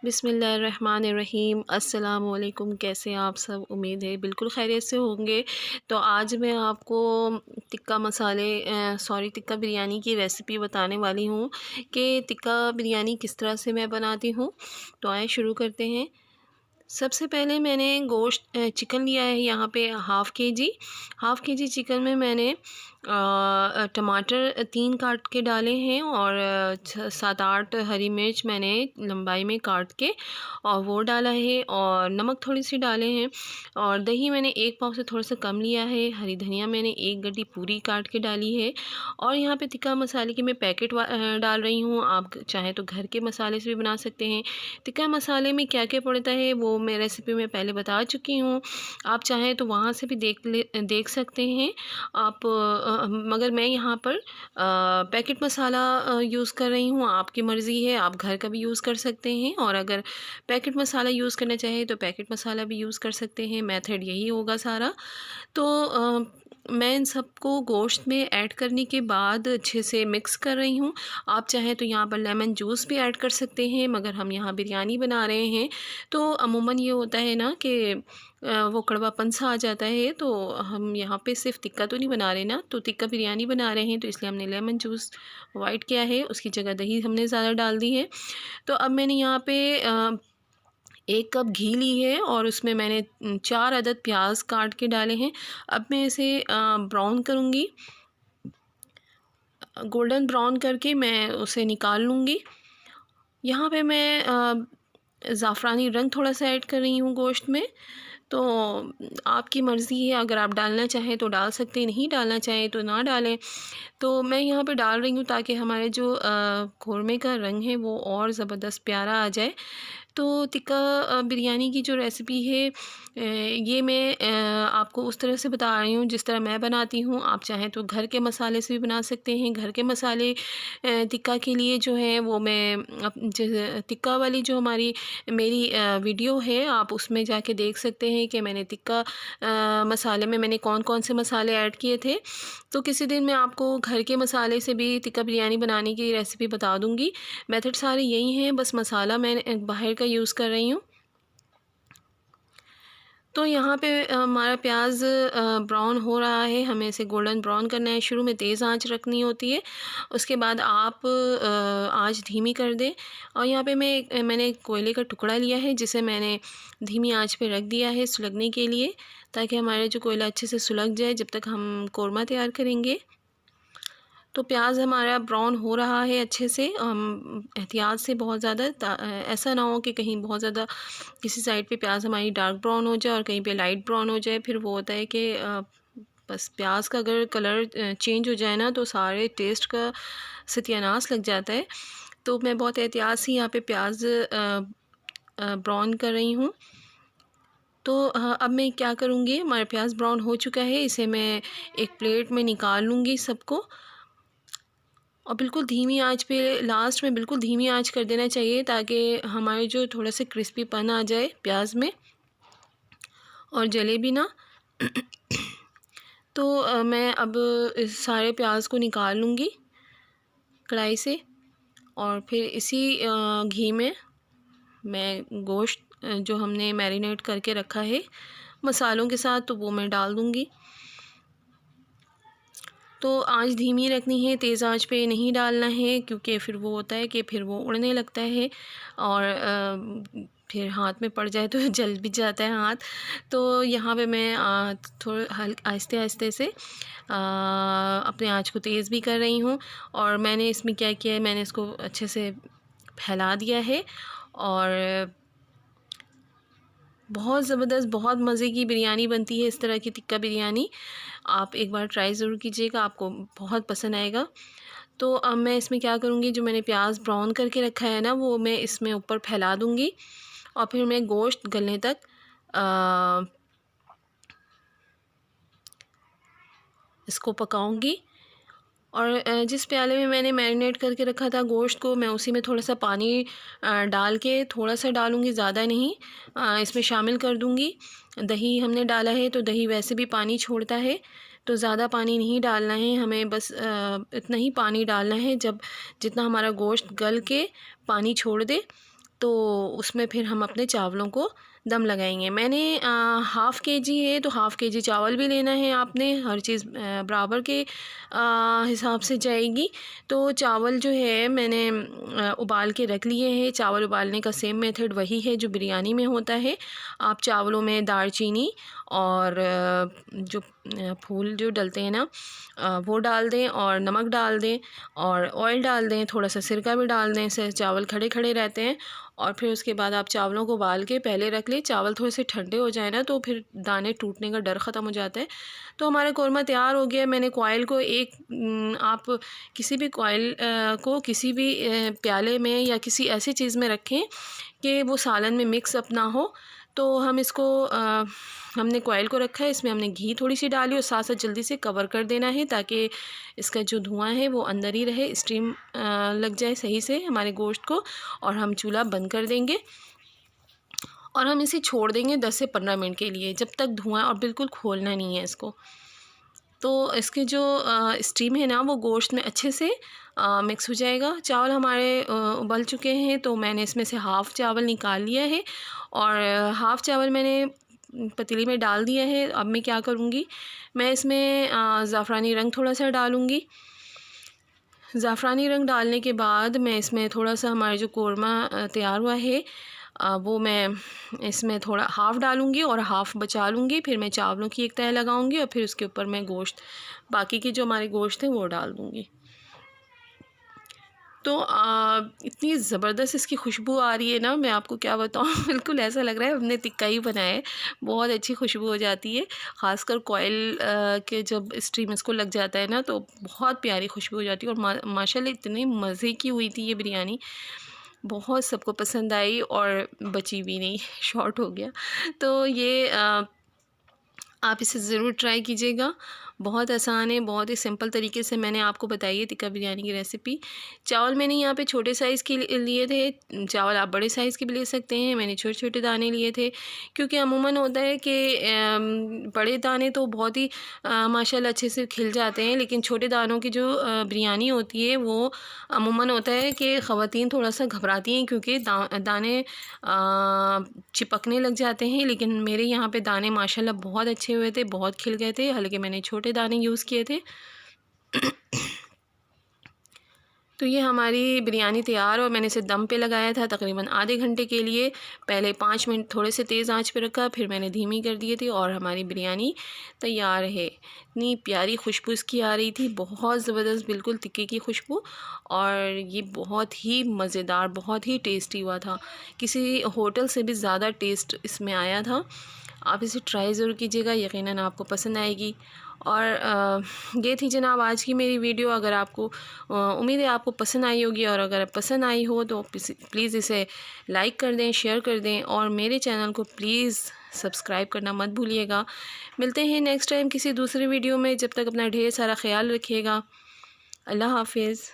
बिस्मिल्लाहिर्रहमानिर्रहीम। अस्सलाम वालेकुम। कैसे आप सब? उम्मीद है बिल्कुल खैरियत से होंगे। तो आज मैं आपको टिक्का बिरयानी की रेसिपी बताने वाली हूँ कि टिक्का बिरयानी किस तरह से मैं बनाती हूँ। तो आइए शुरू करते हैं। सबसे पहले मैंने चिकन लिया है यहाँ पे हाफ़ के जी चिकन में मैंने टमाटर 3 काट के डाले हैं और 7-8 हरी मिर्च मैंने लंबाई में काट के और वो डाला है और नमक थोड़ी सी डाले हैं और दही मैंने 1 पाव से थोड़ा सा कम लिया है। हरी धनिया मैंने 1 गड्डी पूरी काट के डाली है और यहाँ पे टिक्का मसाले की मैं पैकेट डाल रही हूँ। आप चाहें तो घर के मसाले से भी बना सकते हैं। टिक्का मसाले में क्या क्या पड़ता है वो मैं रेसिपी में पहले बता चुकी हूँ। आप चाहें तो वहाँ से भी देख सकते हैं आप। मगर मैं यहाँ पर पैकेट मसाला यूज़ कर रही हूँ। आपकी मर्ज़ी है, आप घर का भी यूज़ कर सकते हैं और अगर पैकेट मसाला यूज़ करना चाहें तो पैकेट मसाला भी यूज़ कर सकते हैं। मेथड यही होगा सारा। तो मैं इन सबको गोश्त में ऐड करने के बाद अच्छे से मिक्स कर रही हूँ। आप चाहें तो यहाँ पर लेमन जूस भी ऐड कर सकते हैं, मगर हम यहाँ बिरयानी बना रहे हैं तो अमूमन ये होता है ना कि वो कड़वापन सा आ जाता है। तो हम यहाँ पे सिर्फ टिक्का तो नहीं बना रहे ना, तो टिक्का बिरयानी बना रहे हैं तो इसलिए हमने लेमन जूस अवॉइड किया है, उसकी जगह दही हमने ज़्यादा डाल दी है। तो अब मैंने यहाँ पे 1 कप घी ली है और उसमें मैंने 4 अदद प्याज काट के डाले हैं। अब मैं इसे ब्राउन करूँगी, गोल्डन ब्राउन करके मैं उसे निकाल लूँगी। यहाँ पे मैं ज़ाफ़रानी रंग थोड़ा सा ऐड कर रही हूँ गोश्त में। तो आपकी मर्ज़ी है, अगर आप डालना चाहें तो डाल सकते हैं, नहीं डालना चाहें तो ना डालें। तो मैं यहाँ पे डाल रही हूँ ताकि हमारे जो क़ोरमे का रंग है वो और ज़बरदस्त प्यारा आ जाए। तो टिक्का बिरयानी की जो रेसिपी है ये मैं आपको उस तरह से बता रही हूँ जिस तरह मैं बनाती हूँ। आप चाहें तो घर के मसाले से भी बना सकते हैं। घर के मसाले टिक्का के लिए जो है वो मैं टिक्का वाली जो मेरी वीडियो है आप उसमें जाके देख सकते हैं कि मैंने टिक्का मसाले में मैंने कौन कौन से मसाले ऐड किए थे। तो किसी दिन मैं आपको घर के मसाले से भी टिक्का बिरयानी बनाने की रेसिपी बता दूँगी। मेथड सारे यही हैं, बस मसाला मैं बाहर का यूज़ कर रही हूँ। तो यहाँ पे हमारा प्याज ब्राउन हो रहा है, हमें इसे गोल्डन ब्राउन करना है। शुरू में तेज़ आंच रखनी होती है, उसके बाद आप आंच धीमी कर दें। और यहाँ पे मैंने कोयले का टुकड़ा लिया है जिसे मैंने धीमी आंच पे रख दिया है सुलगने के लिए, ताकि हमारा जो कोयला अच्छे से सुलग जाए जब तक हम कोरमा तैयार करेंगे। तो प्याज हमारा ब्राउन हो रहा है अच्छे से। हम एहतियात से बहुत ज़्यादा ऐसा ना हो कि कहीं बहुत ज़्यादा किसी साइड पे प्याज हमारी डार्क ब्राउन हो जाए और कहीं पे लाइट ब्राउन हो जाए। फिर वो होता है कि बस प्याज का अगर कलर चेंज हो जाए ना तो सारे टेस्ट का सत्यानाश लग जाता है। तो मैं बहुत एहतियात से यहाँ पे प्याज ब्राउन कर रही हूँ। तो अब मैं क्या करूँगी, हमारा प्याज ब्राउन हो चुका है, इसे मैं एक प्लेट में निकाल लूँगी सबको। और बिल्कुल धीमी आंच पे लास्ट में बिल्कुल धीमी आंच कर देना चाहिए ताकि हमारे जो थोड़ा सा क्रिस्पीपन आ जाए प्याज में और जले भी ना। तो मैं अब इस सारे प्याज को निकाल लूँगी कढ़ाई से और फिर इसी घी में मैं गोश्त जो हमने मैरिनेट करके रखा है मसालों के साथ तो वो मैं डाल दूँगी। तो आंच धीमी रखनी है, तेज़ आंच पे नहीं डालना है, क्योंकि फिर वो होता है कि फिर वो उड़ने लगता है और फिर हाथ में पड़ जाए तो जल भी जाता है हाथ। तो यहाँ पे मैं थोड़ा आहिस्ते आहिस्ते से अपने आंच को तेज़ भी कर रही हूँ। और मैंने इसमें क्या किया है, मैंने इसको अच्छे से फैला दिया है और बहुत ज़बरदस्त बहुत मज़े की बिरयानी बनती है इस तरह की टिक्का बिरयानी। आप एक बार ट्राई ज़रूर कीजिएगा, आपको बहुत पसंद आएगा। तो अब मैं इसमें क्या करूँगी, जो मैंने प्याज ब्राउन करके रखा है ना वो मैं इसमें ऊपर फैला दूँगी और फिर मैं गोश्त गलने तक इसको पकाऊँगी। और जिस प्याले में मैंने मैरिनेट करके रखा था गोश्त को, मैं उसी में थोड़ा सा पानी डाल के, थोड़ा सा डालूँगी ज़्यादा नहीं, इसमें शामिल कर दूँगी। दही हमने डाला है तो दही वैसे भी पानी छोड़ता है, तो ज़्यादा पानी नहीं डालना है हमें, बस इतना ही पानी डालना है जितना हमारा गोश्त गल के पानी छोड़ दे तो उसमें फिर हम अपने चावलों को दम लगाएंगे। मैंने हाफ़ केजी है तो हाफ़ केजी चावल भी लेना है आपने, हर चीज़ बराबर के हिसाब से जाएगी। तो चावल जो है मैंने उबाल के रख लिए हैं। चावल उबालने का सेम मेथड वही है जो बिरयानी में होता है। आप चावलों में दालचीनी और जो फूल जो डलते हैं ना वो डाल दें और नमक डाल दें और ऑयल डाल दें, थोड़ा सा सिरका भी डाल दें, इससे चावल खड़े खड़े रहते हैं। और फिर उसके बाद आप चावलों को उबाल के पहले रख लें। चावल थोड़े से ठंडे हो जाए ना तो फिर दाने टूटने का डर ख़त्म हो जाता है। तो हमारा कौरमा तैयार हो गया। मैंने कॉइल को आप किसी भी कॉइल को किसी भी प्याले में या किसी ऐसी चीज़ में रखें कि वो सालन में मिक्स अप ना हो। तो हम इसको हमने कॉइल को रखा है, इसमें हमने घी थोड़ी सी डाली और साथ साथ जल्दी से कवर कर देना है ताकि इसका जो धुआं है वो अंदर ही रहे, स्टीम लग जाए सही से हमारे गोश्त को। और हम चूल्हा बंद कर देंगे और हम इसे छोड़ देंगे 10 से 15 मिनट के लिए, जब तक धुआं, और बिल्कुल खोलना नहीं है इसको। तो इसकी जो स्टीम है ना वो गोश्त में अच्छे से मिक्स हो जाएगा। चावल हमारे उबल चुके हैं तो मैंने इसमें से हाफ़ चावल निकाल लिया है और हाफ़ चावल मैंने पतीली में डाल दिया है। अब मैं क्या करूँगी, मैं इसमें ज़ाफ़रानी रंग थोड़ा सा डालूँगी। ज़ाफ़रानी रंग डालने के बाद मैं इसमें थोड़ा सा हमारा जो कौरमा तैयार हुआ है वो मैं इसमें थोड़ा हाफ़ डालूँगी और हाफ़ बचा लूँगी। फिर मैं चावलों की एक तह लगाऊँगी और फिर उसके ऊपर मैं गोश्त, बाकी के जो हमारे गोश्त हैं वो डाल दूँगी। तो इतनी ज़बरदस्त इसकी खुशबू आ रही है ना, मैं आपको क्या बताऊँ बिल्कुल ऐसा लग रहा है हमने टिक्का ही बनाया है। बहुत अच्छी खुशबू हो जाती है, ख़ासकर कॉइल के जब स्टीम इसको लग जाता है ना तो बहुत प्यारी खुशबू हो जाती है। और माशाल्लाह इतनी मज़े की हुई थी ये बिरयानी, बहुत सबको पसंद आई और बची भी नहीं शॉर्ट हो गया। तो ये आप इसे ज़रूर ट्राई कीजिएगा। बहुत आसान है, बहुत ही सिंपल तरीके से मैंने आपको बताई है टिक्का बिरयानी की रेसिपी। चावल मैंने यहाँ पे छोटे साइज़ के लिए थे, चावल आप बड़े साइज़ के भी ले सकते हैं। मैंने छोटे-छोटे दाने लिए थे क्योंकि अमूमन होता है कि बड़े दाने तो बहुत ही माशाल्लाह अच्छे से खिल जाते हैं, लेकिन छोटे दानों की जो बिरयानी होती है वो अमूमन होता है कि ख़वातीन थोड़ा-सा घबराती हैं क्योंकि दाने चिपकने लग जाते हैं। लेकिन मेरे यहाँ पे दाने माशाल्लाह बहुत अच्छे हुए थे, बहुत खिल गए थे, हालाँकि मैंने छोटे दाने यूज़ किए थे। तो ये हमारी बिरयानी तैयार, और मैंने इसे दम पे लगाया था तकरीबन आधे घंटे के लिए। पहले 5 मिनट थोड़े से तेज़ आंच पे रखा, फिर मैंने धीमी कर दिए थे और हमारी बिरयानी तैयार है। इतनी प्यारी खुशबू इसकी आ रही थी, बहुत ज़बरदस्त, बिल्कुल टिक्के की खुशबू। और ये बहुत ही मज़ेदार, बहुत ही टेस्टी हुआ था, किसी होटल से भी ज़्यादा टेस्ट इसमें आया था। आप इसे ट्राई ज़रूर कीजिएगा, यकीनन आपको पसंद आएगी। और ये थी जनाब आज की मेरी वीडियो। अगर आपको उम्मीद है आपको पसंद आई होगी, और अगर पसंद आई हो तो प्लीज़ इसे लाइक कर दें, शेयर कर दें, और मेरे चैनल को प्लीज़ सब्सक्राइब करना मत भूलिएगा। मिलते हैं नेक्स्ट टाइम किसी दूसरे वीडियो में। जब तक अपना ढेर सारा ख्याल रखिएगा। अल्लाह हाफ़िज़।